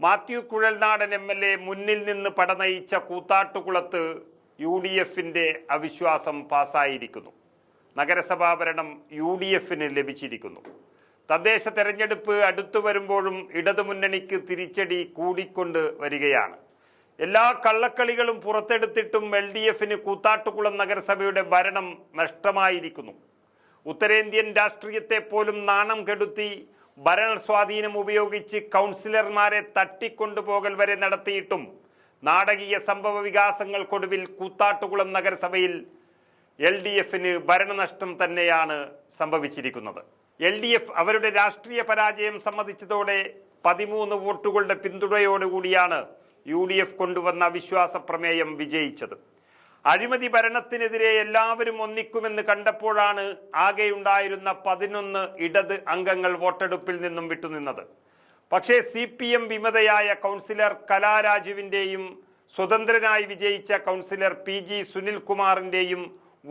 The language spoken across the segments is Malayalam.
മാത്യു കുഴൽനാടൻ MLA മുന്നിൽ നിന്ന് പടനയിച്ച കൂത്താട്ടുകുളത്ത് UDFന്റെ അവിശ്വാസം പാസായിരിക്കുന്നു. നഗരസഭാ ഭരണം UDFന് ലഭിച്ചിരിക്കുന്നു. തദ്ദേശ തെരഞ്ഞെടുപ്പ് അടുത്തു വരുമ്പോഴും ഇടതുമുന്നണിക്ക് തിരിച്ചടി കൂടിക്കൊണ്ട് വരികയാണ്. എല്ലാ കള്ളക്കളികളും പുറത്തെടുത്തിട്ടും LDFന് കൂത്താട്ടുകുളം നഗരസഭയുടെ ഭരണം നഷ്ടമായിരിക്കുന്നു. ഉത്തരേന്ത്യൻ രാഷ്ട്രീയത്തെ പോലും നാണം കെടുത്തി ഭരണ സ്വാധീനം ഉപയോഗിച്ച് കൗൺസിലർമാരെ തട്ടിക്കൊണ്ടുപോകൽ വരെ നടത്തിയിട്ടും നാടകീയ സംഭവ വികാസങ്ങൾക്കൊടുവിൽ കൂത്താട്ടുകുളം നഗരസഭയിൽ LDFന് ഭരണനഷ്ടം തന്നെയാണ് സംഭവിച്ചിരിക്കുന്നത്. LDF അവരുടെ രാഷ്ട്രീയ പരാജയം സമ്മതിച്ചതോടെ 13 വോട്ടുകളുടെ പിന്തുണയോടുകൂടിയാണ് UDF കൊണ്ടുവന്ന അവിശ്വാസ പ്രമേയം വിജയിച്ചത്. അഴിമതി ഭരണത്തിനെതിരെ എല്ലാവരും ഒന്നിക്കുമെന്ന് കണ്ടപ്പോഴാണ് ആകെയുണ്ടായിരുന്ന 11 ഇടത് അംഗങ്ങൾ വോട്ടെടുപ്പിൽ നിന്നും വിട്ടുനിന്നത്. പക്ഷേ CPM വിമതയായ കൗൺസിലർ കലാരാജുവിൻ്റെയും സ്വതന്ത്രനായി വിജയിച്ച കൗൺസിലർ PG സുനിൽകുമാറിൻ്റെയും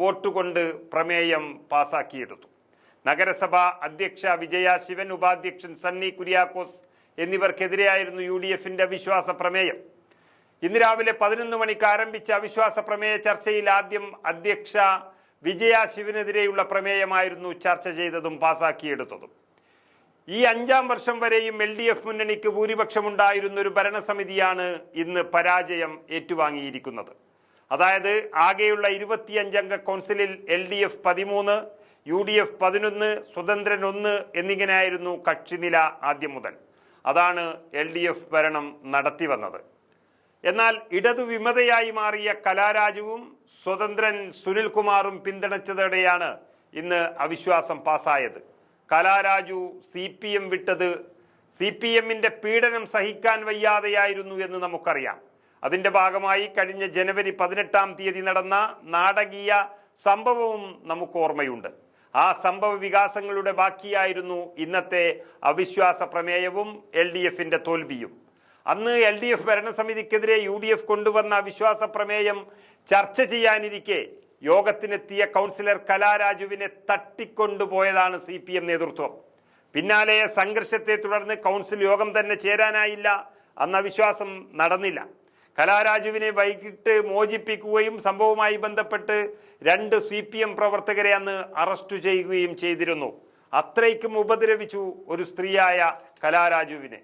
വോട്ടുകൊണ്ട് പ്രമേയം പാസാക്കിയെടുത്തു. നഗരസഭാ അധ്യക്ഷ വിജയ ശിവൻ, ഉപാധ്യക്ഷൻ സണ്ണി കുര്യാക്കോസ് എന്നിവർക്കെതിരെയായിരുന്നു UDFന്റെ അവിശ്വാസ പ്രമേയം. ഇന്ന് രാവിലെ 11 മണിക്ക് ആരംഭിച്ച അവിശ്വാസ പ്രമേയ ചർച്ചയിൽ ആദ്യം അധ്യക്ഷ വിജയ ശിവനെതിരെയുള്ള പ്രമേയമായിരുന്നു ചർച്ച ചെയ്തതും പാസാക്കിയെടുത്തതും. ഈ 5ാം വർഷം വരെയും LDF മുന്നണിക്ക് ഭൂരിപക്ഷമുണ്ടായിരുന്ന ഒരു ഭരണസമിതിയാണ് ഇന്ന് പരാജയം ഏറ്റുവാങ്ങിയിരിക്കുന്നത്. അതായത് ആകെയുള്ള 25 അംഗ കൗൺസിലിൽ LDF 13, UDF 11, സ്വതന്ത്രൻ 1 എന്നിങ്ങനെയായിരുന്നു കക്ഷിനില ആദ്യം മുതൽ. അതാണ് LDF ഭരണം നടത്തി വന്നത്. എന്നാൽ ഇടതു വിമതയായി മാറിയ കലാരാജുവും സ്വതന്ത്രൻ സുനിൽകുമാറും പിന്തുണച്ചതോടെയാണ് ഇന്ന് അവിശ്വാസം പാസായത്. കലാരാജു CPM വിട്ടത് CPMന്റെ പീഡനം സഹിക്കാൻ വയ്യാതെയായിരുന്നു എന്ന് നമുക്കറിയാം. അതിന്റെ ഭാഗമായി കഴിഞ്ഞ ജനുവരി 18-ാം തീയതി നടന്ന നാടകീയ സംഭവവും നമുക്ക് ഓർമ്മയുണ്ട്. ആ സംഭവ വികാസങ്ങളുടെ ബാക്കിയായിരുന്നു ഇന്നത്തെ അവിശ്വാസ പ്രമേയവും LDFന്റെ തോൽവിയും. അന്ന് LDF ഭരണസമിതിക്കെതിരെ UDF കൊണ്ടുവന്ന അവിശ്വാസ പ്രമേയം ചർച്ച ചെയ്യാനിരിക്കെ യോഗത്തിനെത്തിയ കൗൺസിലർ കലാരാജുവിനെ തട്ടിക്കൊണ്ടുപോയതാണ് CPM നേതൃത്വം. പിന്നാലെ സംഘർഷത്തെ തുടർന്ന് കൗൺസിൽ യോഗം തന്നെ ചേരാനായില്ല. അന്ന് അവിശ്വാസം നടന്നില്ല. കലാരാജുവിനെ വൈകിട്ട് മോചിപ്പിക്കുകയും സംഭവവുമായി ബന്ധപ്പെട്ട് 2 CPM പ്രവർത്തകരെ അന്ന് അറസ്റ്റ് ചെയ്യുകയും ചെയ്തിരുന്നു. അത്രയ്ക്കും ഉപദ്രവിച്ചു ഒരു സ്ത്രീയായ കലാരാജുവിനെ.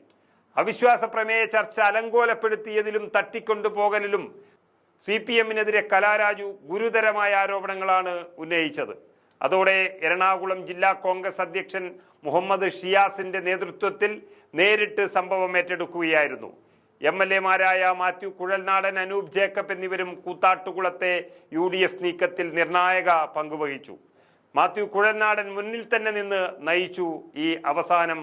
അവിശ്വാസ പ്രമേയ ചർച്ച അലങ്കോലപ്പെടുത്തിയതിലും തട്ടിക്കൊണ്ടുപോകലിലും CPMനെതിരെ കലാരാജു ഗുരുതരമായ ആരോപണങ്ങളാണ് ഉന്നയിച്ചത്. അതോടെ എറണാകുളം ജില്ലാ കോൺഗ്രസ് അധ്യക്ഷൻ മുഹമ്മദ് ഷിയാസിന്റെ നേതൃത്വത്തിൽ നേരിട്ട് സംഭവം ഏറ്റെടുക്കുകയായിരുന്നു. MLAമാരായ മാത്യു കുഴൽനാടൻ, അനൂപ് ജേക്കബ് എന്നിവരും കൂത്താട്ടുകുളത്തെ UDF നീക്കത്തിൽ നിർണായക പങ്കുവഹിച്ചു. മാത്യു കുഴൽനാടൻ മുന്നിൽ തന്നെ നിന്ന് നയിച്ചു ഈ അവസാനം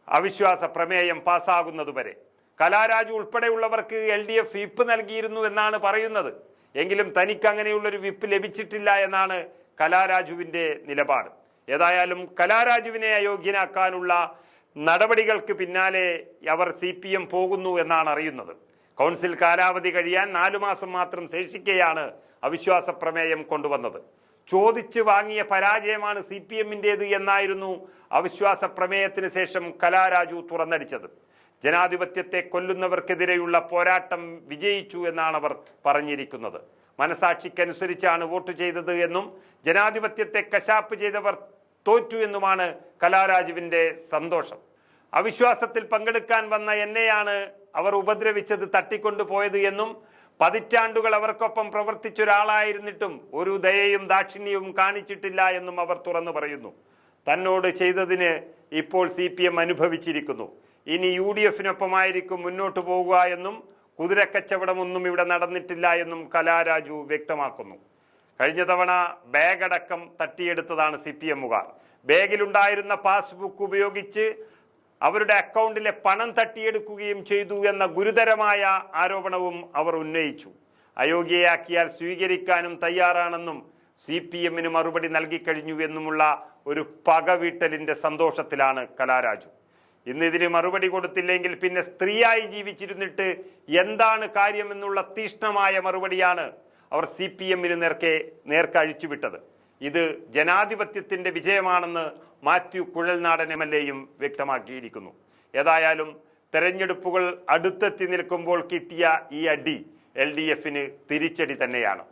അവിശ്വാസ പ്രമേയം പാസ്സാകുന്നതുവരെ. കലാരാജു ഉൾപ്പെടെയുള്ളവർക്ക് LDF വിപ്പ് നൽകിയിരുന്നു എന്നാണ് പറയുന്നത്. എങ്കിലും തനിക്ക് അങ്ങനെയുള്ളൊരു വിപ്പ് ലഭിച്ചിട്ടില്ല എന്നാണ് കലാരാജുവിൻ്റെ നിലപാട്. ഏതായാലും കലാരാജുവിനെ അയോഗ്യനാക്കാനുള്ള നടപടികൾക്ക് പിന്നാലെ അവർ CPM പോകുന്നു എന്നാണ് അറിയുന്നത്. കൗൺസിൽ കാലാവധി കഴിയാൻ 4 മാസം മാത്രം ശേഷിക്കെയാണ് അവിശ്വാസ പ്രമേയം കൊണ്ടുവന്നത്. ചോദിച്ചു വാങ്ങിയ പരാജയമാണ് CPMന്റേത് എന്നായിരുന്നു അവിശ്വാസ പ്രമേയത്തിന് ശേഷം കലാരാജു തുറന്നടിച്ചത്. ജനാധിപത്യത്തെ കൊല്ലുന്നവർക്കെതിരെയുള്ള പോരാട്ടം വിജയിച്ചു എന്നാണ് അവർ പറഞ്ഞിരിക്കുന്നത്. മനസാക്ഷിക്കനുസരിച്ചാണ് വോട്ട് ചെയ്തത് എന്നും ജനാധിപത്യത്തെ കശാപ്പ് ചെയ്തവർ തോറ്റു എന്നുമാണ് കലാരാജുവിൻ്റെ സന്തോഷം. അവിശ്വാസത്തിൽ പങ്കെടുക്കാൻ വന്ന എന്നെയാണ് അവർ ഉപദ്രവിച്ചത്, തട്ടിക്കൊണ്ടുപോയത് എന്നും പതിറ്റാണ്ടുകൾ അവർക്കൊപ്പം പ്രവർത്തിച്ച ഒരാളായിരുന്നിട്ടും ഒരു ദയയും ദാക്ഷിണ്യവും കാണിച്ചിട്ടില്ല എന്നും അവർ തുറന്നു പറയുന്നു. തന്നോട് ചെയ്തതിന് ഇപ്പോൾ CPM അനുഭവിച്ചിരിക്കുന്നു. ഇനി UDFനൊപ്പമായിരിക്കും മുന്നോട്ട് പോകുക എന്നും കുതിരക്കച്ചവടമൊന്നും ഇവിടെ നടന്നിട്ടില്ല എന്നും കലാരാജു വ്യക്തമാക്കുന്നു. കഴിഞ്ഞ തവണ ബാഗടക്കം തട്ടിയെടുത്തതാണ് CPMകാർ. ബാഗിലുണ്ടായിരുന്ന പാസ്ബുക്ക് ഉപയോഗിച്ച് അവരുടെ അക്കൗണ്ടിലെ പണം തട്ടിയെടുക്കുകയും ചെയ്തു എന്ന ഗുരുതരമായ ആരോപണവും അവർ ഉന്നയിച്ചു. അയോഗ്യയാക്കിയാൽ സ്വീകരിക്കാനും തയ്യാറാണെന്നും CPMന് മറുപടി നൽകിക്കഴിഞ്ഞു എന്നുമുള്ള ഒരു പകവീട്ടലിന്റെ സന്തോഷത്തിലാണ് കലാരാജു. ഇന്നിതിന് മറുപടി കൊടുത്തില്ലെങ്കിൽ പിന്നെ സ്ത്രീയായി ജീവിച്ചിരുന്നിട്ട് എന്താണ് കാര്യമെന്നുള്ള തീഷ്ണമായ മറുപടിയാണ് അവർ CPMന് നേർക്ക് അഴിച്ചുവിട്ടത്. ഇത് ജനാധിപത്യത്തിന്റെ വിജയമാണെന്ന് മാത്യു കുഴൽനാടൻ MLAയും വ്യക്തമാക്കിയിരിക്കുന്നു. ഏതായാലും തെരഞ്ഞെടുപ്പുകൾ അടുത്തെത്തി നിൽക്കുമ്പോൾ കിട്ടിയ ഈ അടി LDFന് തിരിച്ചടി തന്നെയാണ്.